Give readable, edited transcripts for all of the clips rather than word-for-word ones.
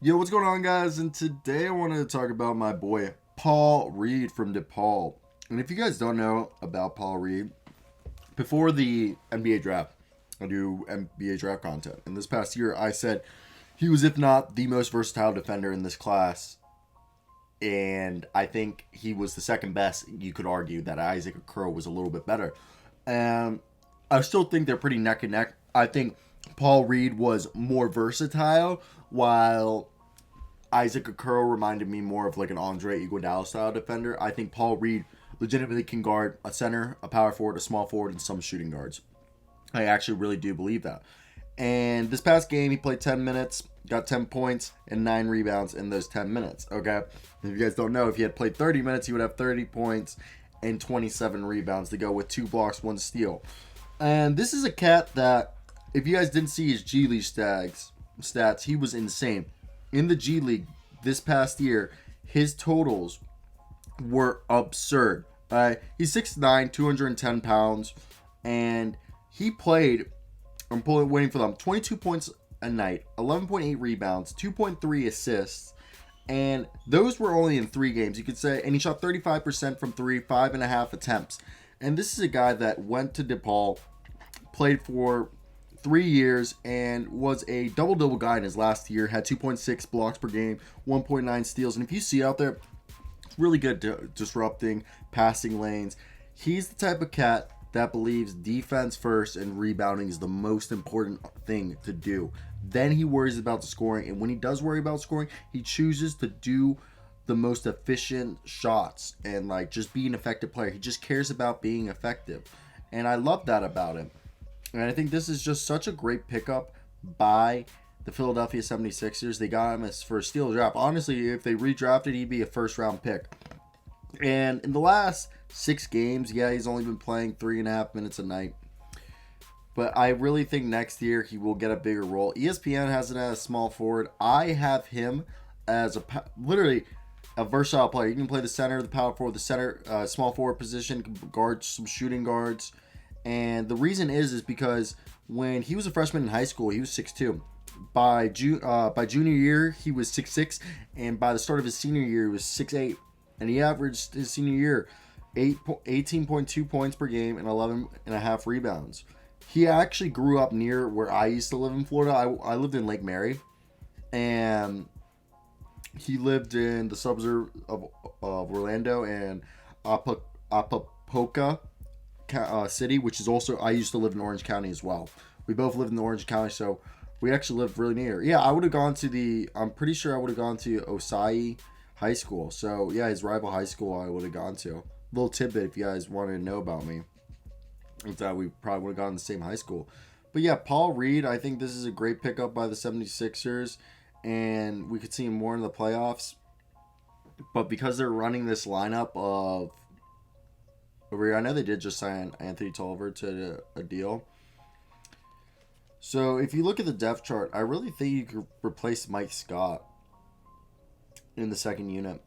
Yo, what's going on, guys? And today I wanted to talk about my boy Paul Reed from DePaul. And if you guys don't know about Paul Reed, before the NBA draft, I do NBA draft content. And this past year, I said he was, if not the most versatile defender in this class. And I think he was the second best. You could argue that Isaac Okoro was a little bit better. And I still think they're pretty neck and neck. I think Paul Reed was more versatile, while Isaac Okoro reminded me more of like an Andre Iguodala style defender. I think Paul Reed legitimately can guard a center, a power forward, a small forward, and some shooting guards. I actually really do believe that. And this past game, he played 10 minutes, got 10 points, and 9 rebounds in those 10 minutes. Okay? If you guys don't know, if he had played 30 minutes, he would have 30 points and 27 rebounds to go with 2 blocks, 1 steal. And this is a cat that, if you guys didn't see his G League stats, he was insane. In the G League this past year, his totals were absurd. He's 6'9", 210 pounds, and he played, waiting for them, 22 points a night, 11.8 rebounds, 2.3 assists, and those were only in 3 games, you could say, and he shot 35% from 3, 5.5 attempts. And this is a guy that went to DePaul, played for 3 years, and was a double-double guy in his last year, had 2.6 blocks per game, 1.9 steals, and if you see out there, really good disrupting, passing lanes. He's the type of cat that believes defense first and rebounding is the most important thing to do. Then he worries about the scoring, and when he does worry about scoring, he chooses to do the most efficient shots and like just be an effective player. He just cares about being effective, and I love that about him. And I think this is just such a great pickup by the Philadelphia 76ers. They got him as for a steal draft. Honestly, if they redrafted, he'd be a first-round pick. And in the last 6 games, yeah, he's only been playing 3.5 minutes a night. But I really think next year he will get a bigger role. ESPN has it as small forward. I have him as literally a versatile player. You can play the center, the power forward, the center, small forward position, guard some shooting guards. And the reason is because when he was a freshman in high school, he was 6'2". By junior year, he was 6'6", and by the start of his senior year, he was 6'8". And he averaged his senior year 18.2 points per game and 11.5 rebounds. He actually grew up near where I used to live in Florida. I lived in Lake Mary, and he lived in the suburbs of Orlando and Apopka City, which is also, I used to live in Orange County as well. We both lived in Orange County, so we actually lived really near. Yeah, I would have gone to I'm pretty sure I would have gone to Osai High School. So yeah, his rival high school I would have gone to. Little tidbit if you guys wanted to know about me. Is that we probably would have gone to the same high school. But yeah, Paul Reed, I think this is a great pickup by the 76ers, and we could see him more in the playoffs. But because they're running this lineup of, I know they did just sign Anthony Tolliver to a deal. So if you look at the depth chart, I really think you could replace Mike Scott in the second unit.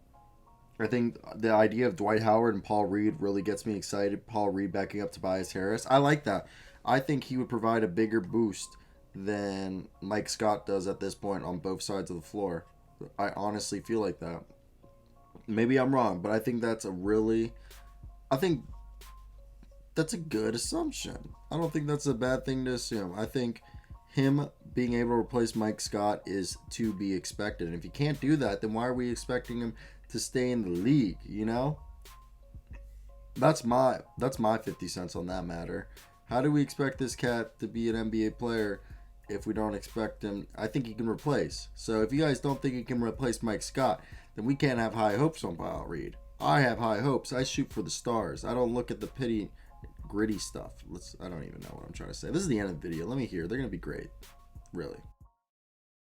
I think the idea of Dwight Howard and Paul Reed really gets me excited. Paul Reed backing up Tobias Harris. I like that. I think he would provide a bigger boost than Mike Scott does at this point on both sides of the floor. I honestly feel like that. Maybe I'm wrong, but I think that's a good assumption. I don't think that's a bad thing to assume. I think him being able to replace Mike Scott is to be expected. And if you can't do that, then why are we expecting him to stay in the league, you know? That's my 50 cents on that matter. How do we expect this cat to be an NBA player if we don't expect him? I think he can replace. So if you guys don't think he can replace Mike Scott, then we can't have high hopes on Paul Reed. I have high hopes. I shoot for the stars. I don't look at the gritty stuff. I don't even know what I'm trying to say. This is the end of the video. Let me hear. They're going to be great. Really.